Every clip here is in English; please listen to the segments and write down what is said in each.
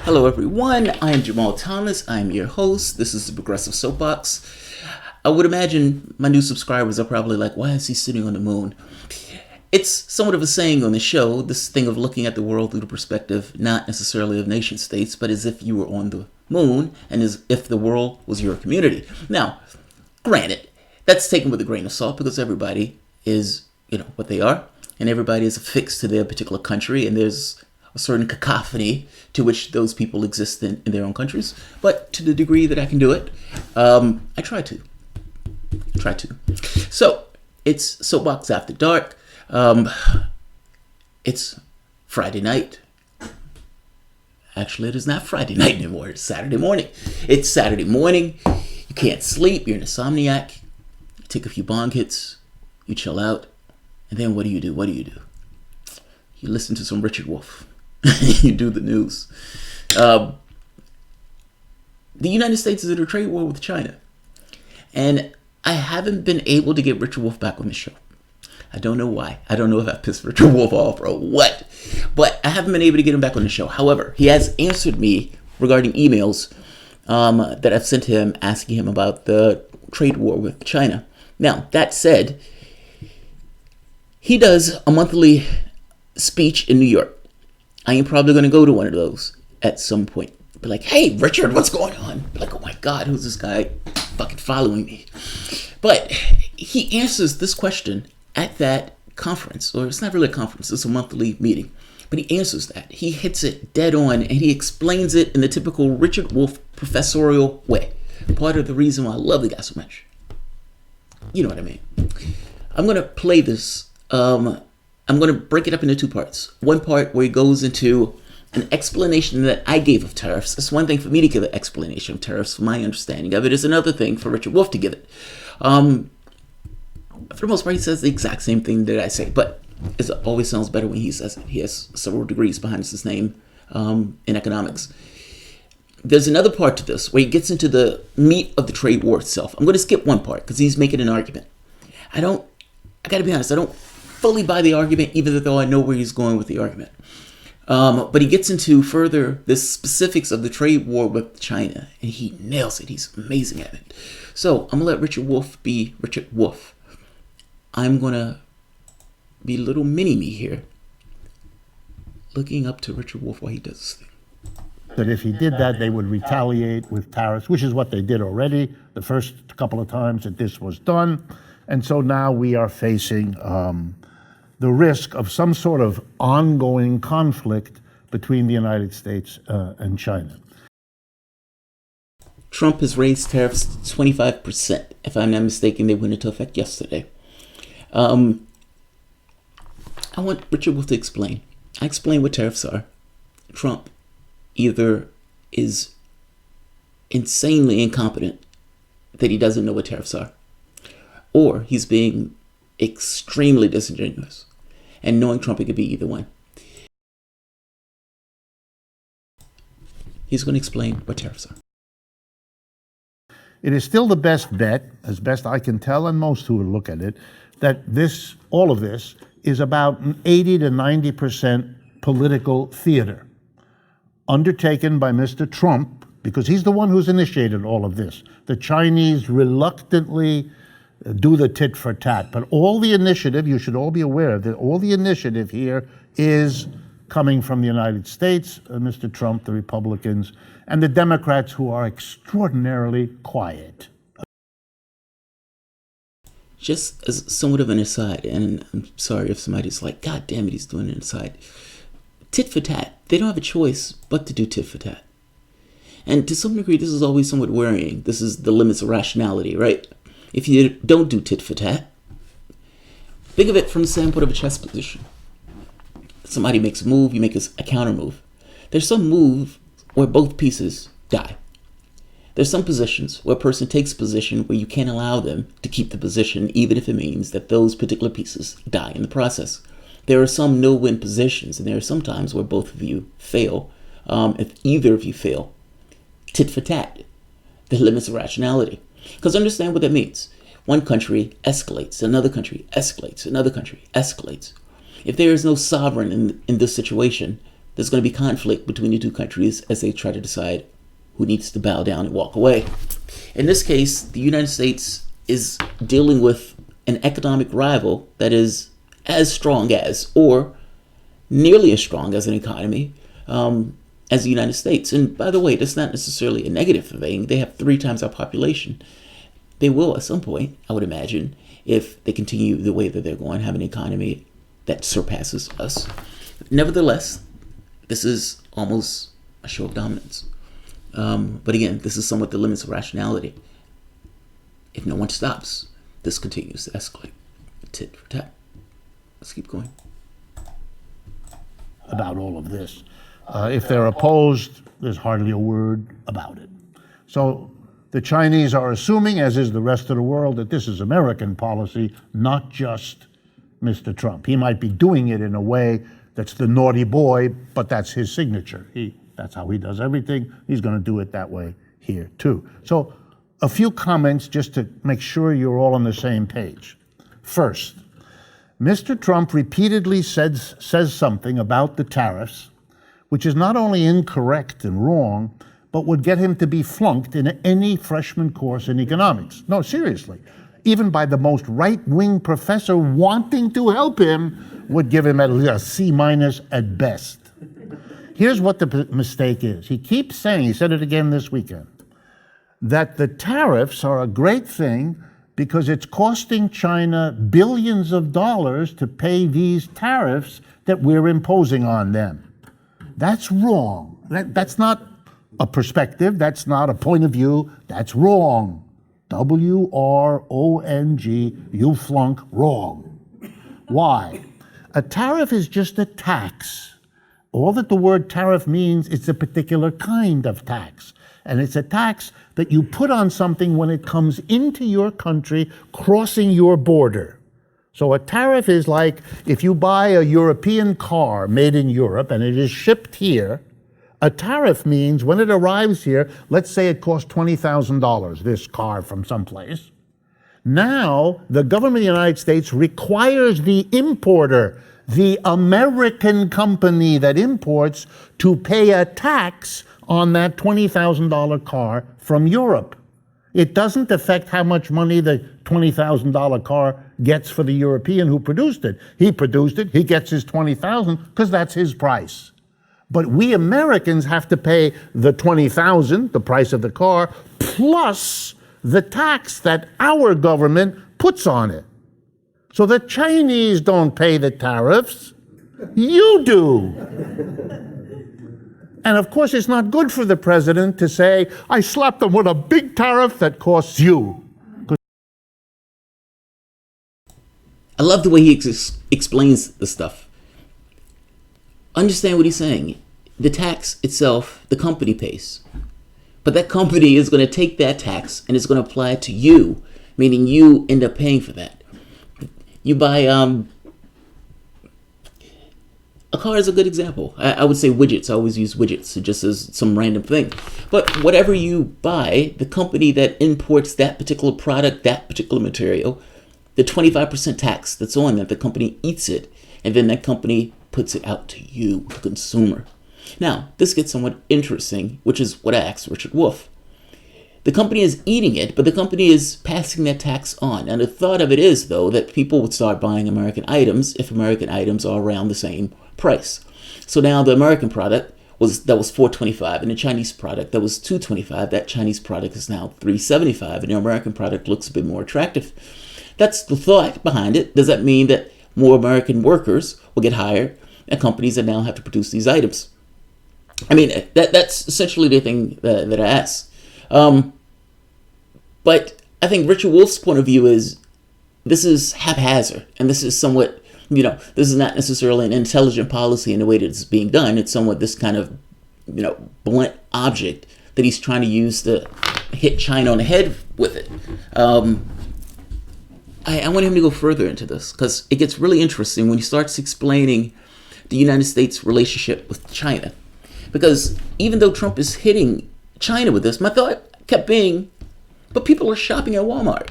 Hello everyone, I am Jamarl Thomas, I am your host. This is the Progressive Soapbox. I would imagine my new subscribers are probably like, why is he sitting on the moon? It's somewhat of a saying on the show, this thing of looking at the world through the perspective not necessarily of nation states, but as if you were on the moon and as if the world was your community. Now, granted, that's taken with a grain of salt because everybody is, what they are, and everybody is affixed to their particular country, and there's a certain cacophony to which those people exist in their own countries. But to the degree that I can do it, I try to. So, it's Soapbox After Dark. It's Friday night. Actually, it is not Friday night anymore. It's Saturday morning. It's Saturday morning. You can't sleep. You're an insomniac. You take a few bong hits. You chill out. And then what do? You listen to some Richard Wolff. You do the news. The United States is in a trade war with China. And I haven't been able to get Richard Wolff back on the show. I don't know why. I don't know if I pissed Richard Wolff off or what. But I haven't been able to get him back on the show. However, he has answered me regarding emails that I've sent him asking him about the trade war with China. Now, that said, he does a monthly speech in New York. I am probably going to go to one of those at some point. Be like, hey, Richard, what's going on? Be like, oh my God, who's this guy fucking following me? But he answers this question at that conference, or it's not really a conference, it's a monthly meeting. But he answers that. He hits it dead on, and he explains it in the typical Richard Wolff professorial way. Part of the reason why I love the guy so much. You know what I mean. I'm going to play this. I'm going to break it up into two parts. One part where he goes into an explanation that I gave of tariffs. It's one thing for me to give an explanation of tariffs, for my understanding of it. It's another thing for Richard Wolff to give it. For the most part, he says the exact same thing that I say, but it always sounds better when he says it. He has several degrees behind his name in economics. There's another part to this where he gets into the meat of the trade war itself. I'm going to skip one part because he's making an argument. I got to be honest, I don't fully buy the argument, even though I know where he's going with the argument. But he gets into further the specifics of the trade war with China, and he nails it. He's amazing at it. So I'm going to let Richard Wolff be Richard Wolff. I'm going to be little mini-me here, looking up to Richard Wolff while he does this thing. That if he did that, they would retaliate with tariffs, which is what they did already the first couple of times that this was done. And so now we are facing the risk of some sort of ongoing conflict between the United States and China. Trump has raised tariffs to 25%. If I'm not mistaken, they went into effect yesterday. I want Richard Wolff to explain. I explain what tariffs are. Trump either is insanely incompetent that he doesn't know what tariffs are, or he's being extremely disingenuous. And knowing Trump, it could be either one. He's going to explain what tariffs are. It is still the best bet, as best I can tell, and most who will look at it, that all of this is about 80 to 90% political theater undertaken by Mr. Trump, because he's the one who's initiated all of this. The Chinese reluctantly do the tit for tat. But all the initiative, you should all be aware that all the initiative here is coming from the United States, Mr. Trump, the Republicans, and the Democrats, who are extraordinarily quiet. Just as somewhat of an aside, and I'm sorry if somebody's like, God damn it, he's doing an aside. Tit for tat. They don't have a choice but to do tit for tat. And to some degree, this is always somewhat worrying. This is the limits of rationality, right? If you don't do tit for tat, think of it from the standpoint of a chess position. Somebody makes a move, you make a counter move. There's some move where both pieces die. There's some positions where a person takes a position where you can't allow them to keep the position, even if it means that those particular pieces die in the process. There are some no-win positions, and there are some times where both of you fail. If either of you fail, tit for tat, the limits of rationality. Because understand what that means. One country escalates, another country escalates, another country escalates. If there is no sovereign in this situation, there's going to be conflict between the two countries as they try to decide who needs to bow down and walk away. In this case, the United States is dealing with an economic rival that is as strong as, or nearly as strong as an economy as the United States. And by the way, that's not necessarily a negative thing. They have 3 times our population. They will, at some point, I would imagine, if they continue the way that they're going, have an economy that surpasses us. Nevertheless, this is almost a show of dominance. But again, this is somewhat the limits of rationality. If no one stops, this continues to escalate. Tit for tat. Let's keep going. About all of this. If they're opposed, there's hardly a word about it. So the Chinese are assuming, as is the rest of the world, that this is American policy, not just Mr. Trump. He might be doing it in a way that's the naughty boy, but that's his signature. That's how he does everything. He's going to do it that way here, too. So a few comments just to make sure you're all on the same page. First, Mr. Trump repeatedly says something about the tariffs, which is not only incorrect and wrong, but would get him to be flunked in any freshman course in economics. No, seriously. Even by the most right-wing professor wanting to help him would give him at least a C- at best. Here's what the mistake is. He keeps saying, he said it again this weekend, that the tariffs are a great thing because it's costing China billions of dollars to pay these tariffs that we're imposing on them. That's wrong. That's not a perspective. That's not a point of view. That's wrong. W-R-O-N-G, you flunk, wrong. Why? A tariff is just a tax. All that the word tariff means is a particular kind of tax. And it's a tax that you put on something when it comes into your country, crossing your border. So a tariff is like if you buy a European car made in Europe and it is shipped here, a tariff means when it arrives here, let's say it costs $20,000, this car from someplace. Now, the government of the United States requires the importer, the American company that imports, to pay a tax on that $20,000 car from Europe. It doesn't affect how much money the $20,000 car gets for the European who produced it. He produced it, he gets his $20,000 because that's his price. But we Americans have to pay the $20,000, the price of the car, plus the tax that our government puts on it. So the Chinese don't pay the tariffs, you do. And of course, it's not good for the president to say, I slapped them with a big tariff that costs you. I love the way he explains the stuff. Understand what he's saying. The tax itself, the company pays. But that company is going to take that tax and it's going to apply it to you, meaning you end up paying for that. You buy a car is a good example. I would say widgets. I always use widgets just as some random thing. But whatever you buy, the company that imports that particular product, that particular material, the 25% tax that's on that, the company eats it, and then that company puts it out to you, the consumer. Now, this gets somewhat interesting, which is what I asked Richard Wolff. The company is eating it, but the company is passing that tax on. And the thought of it is, though, that people would start buying American items if American items are around the same price. So now the American product was $4.25, and the Chinese product that was $2.25. That Chinese product is now $3.75, and the American product looks a bit more attractive. That's the thought behind it. Does that mean that more American workers will get hired at companies that now have to produce these items? I mean, that's essentially the thing that I ask. But I think Richard Wolff's point of view is this is haphazard, and this is somewhat, this is not necessarily an intelligent policy in the way that it's being done. It's somewhat this kind of, blunt object that he's trying to use to hit China on the head with it. I want him to go further into this because it gets really interesting when he starts explaining the United States' relationship with China. Because even though Trump is hitting China with this, my thought kept being, but people are shopping at Walmart.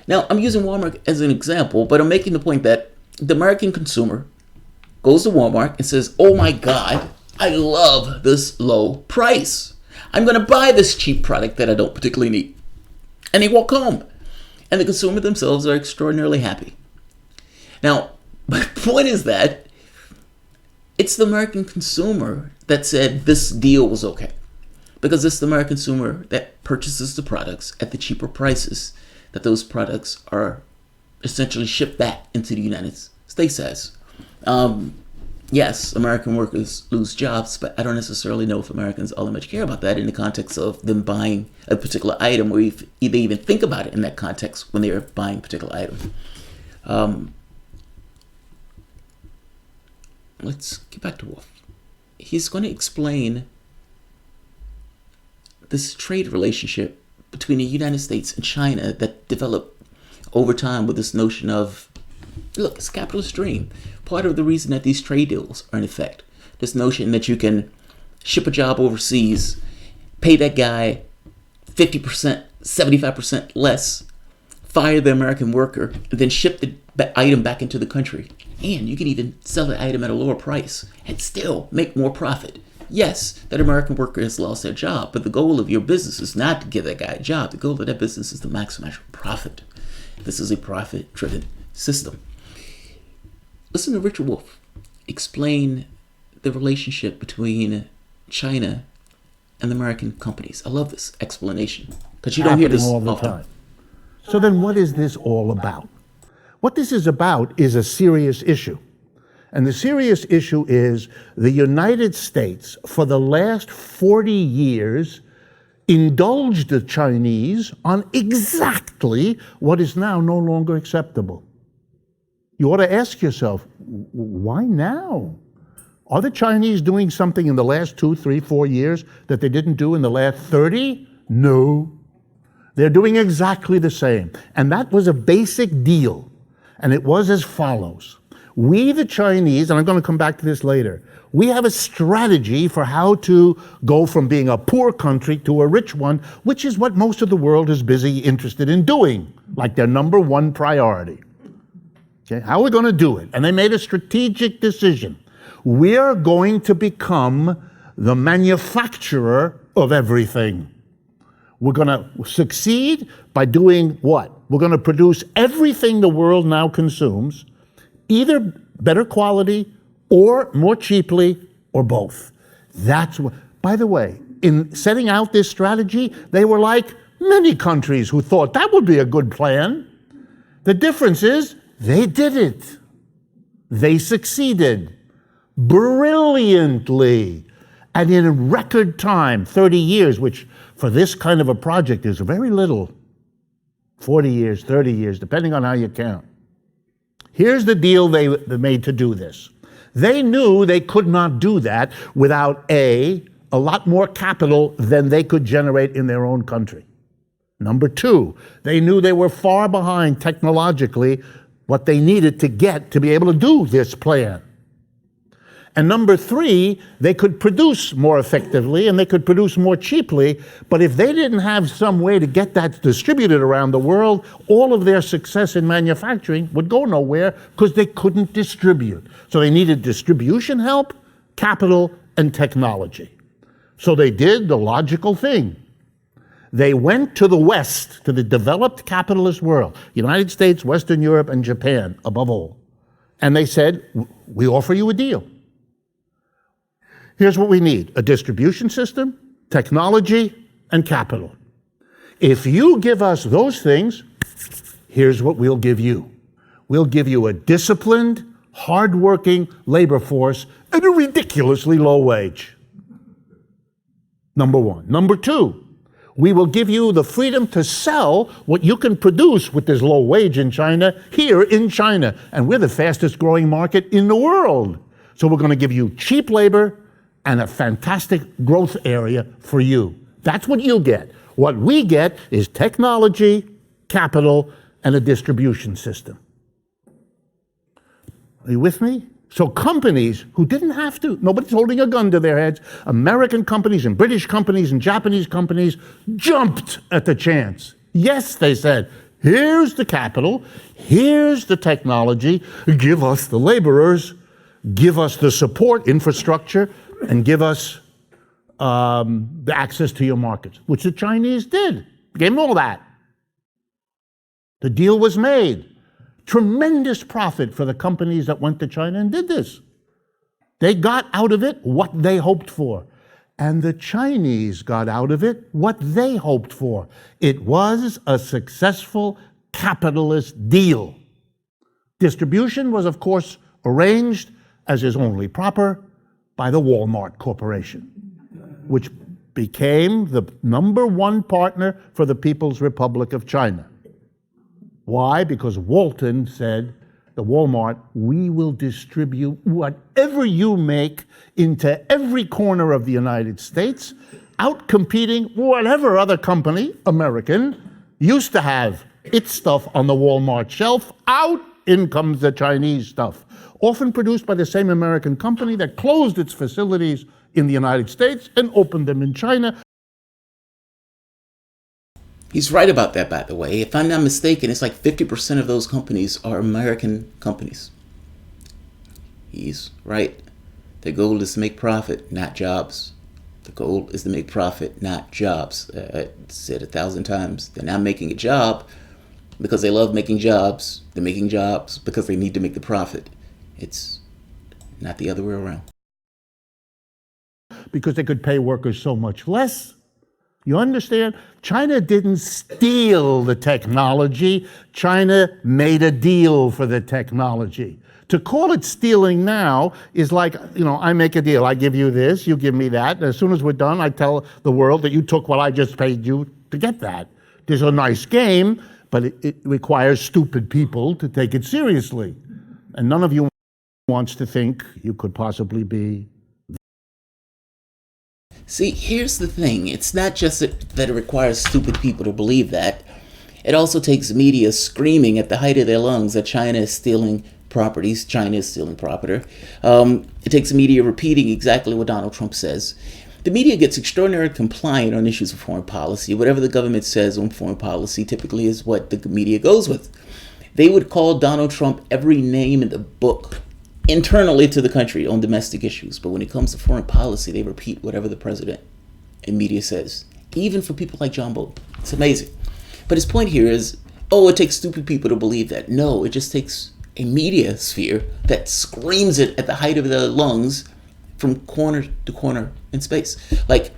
Now, I'm using Walmart as an example, but I'm making the point that the American consumer goes to Walmart and says, oh my God, I love this low price. I'm going to buy this cheap product that I don't particularly need. And they walk home. And the consumer themselves are extraordinarily happy. Now, my point is that it's the American consumer that said this deal was okay. Because it's the American consumer that purchases the products at the cheaper prices that those products are essentially shipped back into the United States as. Yes, American workers lose jobs, but I don't necessarily know if Americans all that much care about that in the context of them buying a particular item, or if they even think about it in that context when they are buying a particular item. Let's get back to Wolff. He's going to explain this trade relationship between the United States and China that developed over time with this notion of, look, it's a capitalist dream. Part of the reason that these trade deals are in effect, this notion that you can ship a job overseas, pay that guy 50%, 75% less, fire the American worker, and then ship the item back into the country. And you can even sell the item at a lower price and still make more profit. Yes, that American worker has lost their job, but the goal of your business is not to give that guy a job. The goal of that business is to maximize profit. This is a profit-driven system. Listen to Richard Wolff explain the relationship between China and the American companies. I love this explanation because you don't hear this all the often. time. So then what is this all about? What this is about is a serious issue. And the serious issue is the United States, for the last 40 years, indulged the Chinese on exactly what is now no longer acceptable. You ought to ask yourself, why now? Are the Chinese doing something in the last 2, 3, 4 years that they didn't do in the last 30? No. They're doing exactly the same. And that was a basic deal. And it was as follows. We, the Chinese, and I'm going to come back to this later, we have a strategy for how to go from being a poor country to a rich one, which is what most of the world is busy interested in doing, like their number one priority. Okay, how are we going to do it? And they made a strategic decision. We are going to become the manufacturer of everything. We're going to succeed by doing what? We're going to produce everything the world now consumes, either better quality or more cheaply or both. That's what, by the way, in setting out this strategy, they were like many countries who thought that would be a good plan. The difference is they did it. They succeeded brilliantly and in a record time, 30 years, which for this kind of a project is very little. 40 years, 30 years, depending on how you count. Here's the deal they made to do this. They knew they could not do that without a lot more capital than they could generate in their own country. Number two, they knew they were far behind technologically what they needed to get to be able to do this plan. And number three, they could produce more effectively and they could produce more cheaply, but if they didn't have some way to get that distributed around the world, all of their success in manufacturing would go nowhere because they couldn't distribute. So they needed distribution help, capital, and technology. So they did the logical thing. They went to the West, to the developed capitalist world, United States, Western Europe, and Japan, above all. And they said, we offer you a deal. Here's what we need: a distribution system, technology, and capital. If you give us those things, here's what we'll give you. We'll give you a disciplined, hardworking labor force at a ridiculously low wage. Number one. Number two, we will give you the freedom to sell what you can produce with this low wage in China here in China. And we're the fastest growing market in the world. So we're going to give you cheap labor and a fantastic growth area for you. That's what you get. What we get is technology, capital, and a distribution system. Are you with me? So companies who didn't have to, nobody's holding a gun to their heads, American companies and British companies and Japanese companies jumped at the chance. Yes, they said, here's the capital, here's the technology, give us the laborers, give us the support, infrastructure, and give us the access to your markets, which the Chinese did. Gave them all that. The deal was made. Tremendous profit for the companies that went to China and did this. They got out of it what they hoped for. And the Chinese got out of it what they hoped for. It was a successful capitalist deal. Distribution was, of course, arranged, as is only proper, by the Walmart Corporation, which became the #1 partner for the People's Republic of China. Why? Because Walton said to Walmart, we will distribute whatever you make into every corner of the United States, out-competing whatever other company, American, used to have its stuff on the Walmart shelf. Out in comes the Chinese stuff, often produced by the same American company that closed its facilities in the United States and opened them in China. He's right about that, by the way. If I'm not mistaken, it's like 50% of those companies are American companies. He's right. The goal is to make profit, not jobs. The goal is to make profit, not jobs. I said 1,000 times. They're not making a job because they love making jobs. They're making jobs because they need to make the profit. It's not the other way around. Because they could pay workers so much less. You understand? China didn't steal the technology. China made a deal for the technology. To call it stealing now is like, I make a deal. I give you this, you give me that. And as soon as we're done, I tell the world that you took what I just paid you to get that. There's a nice game, but it requires stupid people to take it seriously. And none of you wants to think you could possibly be. See, here's the thing. It's not just that it requires stupid people to believe that. It also takes media screaming at the height of their lungs that China is stealing properties. China is stealing property. It takes media repeating exactly what Donald Trump says. The media gets extraordinarily compliant on issues of foreign policy. Whatever the government says on foreign policy typically is what the media goes with. They would call Donald Trump every name in the book internally to the country on domestic issues. But when it comes to foreign policy, they repeat whatever the president and media says, even for people like John Bolton. It's amazing. But his point here is, it takes stupid people to believe that. No, it just takes a media sphere that screams it at the height of their lungs from corner to corner in space. Like,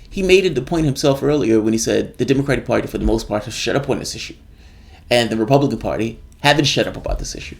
he made it the point himself earlier when he said the Democratic Party, for the most part, has shut up on this issue. And the Republican Party haven't shut up about this issue.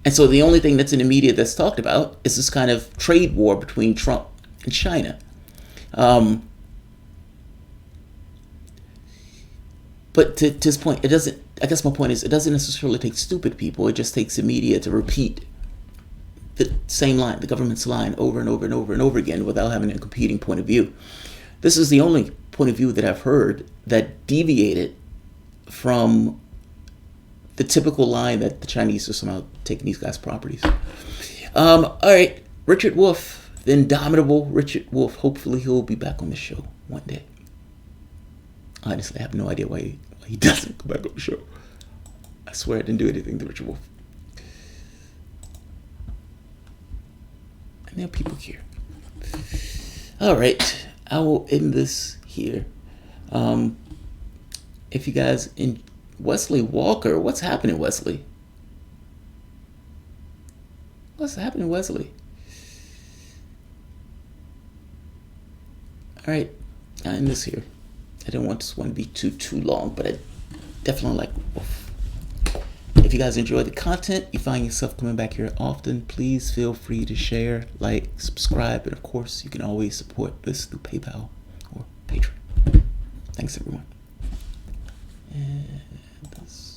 And so the only thing that's in the media that's talked about is this kind of trade war between Trump and China. But to his point, I guess my point is, it doesn't necessarily take stupid people. It just takes the media to repeat the same line, the government's line, over and over and over and over again without having a competing point of view. This is the only point of view that I've heard that deviated from the typical line that the Chinese are somehow taking these guys' properties. All right, Richard Wolff, the indomitable Richard Wolff. Hopefully he'll be back on the show one day. Honestly, I have no idea why he doesn't come back on the show. I swear I didn't do anything to Richard Wolff. And now people care. All right, I will end this here. If you guys Wesley Walker, what's happening, Wesley? What's happening, Wesley? All right, I end this here. I didn't want this one to be too long, but I definitely like Wolff. If you guys enjoy the content, you find yourself coming back here often, please feel free to share, like, subscribe, and of course, you can always support this through PayPal or Patreon. Thanks, everyone. And that's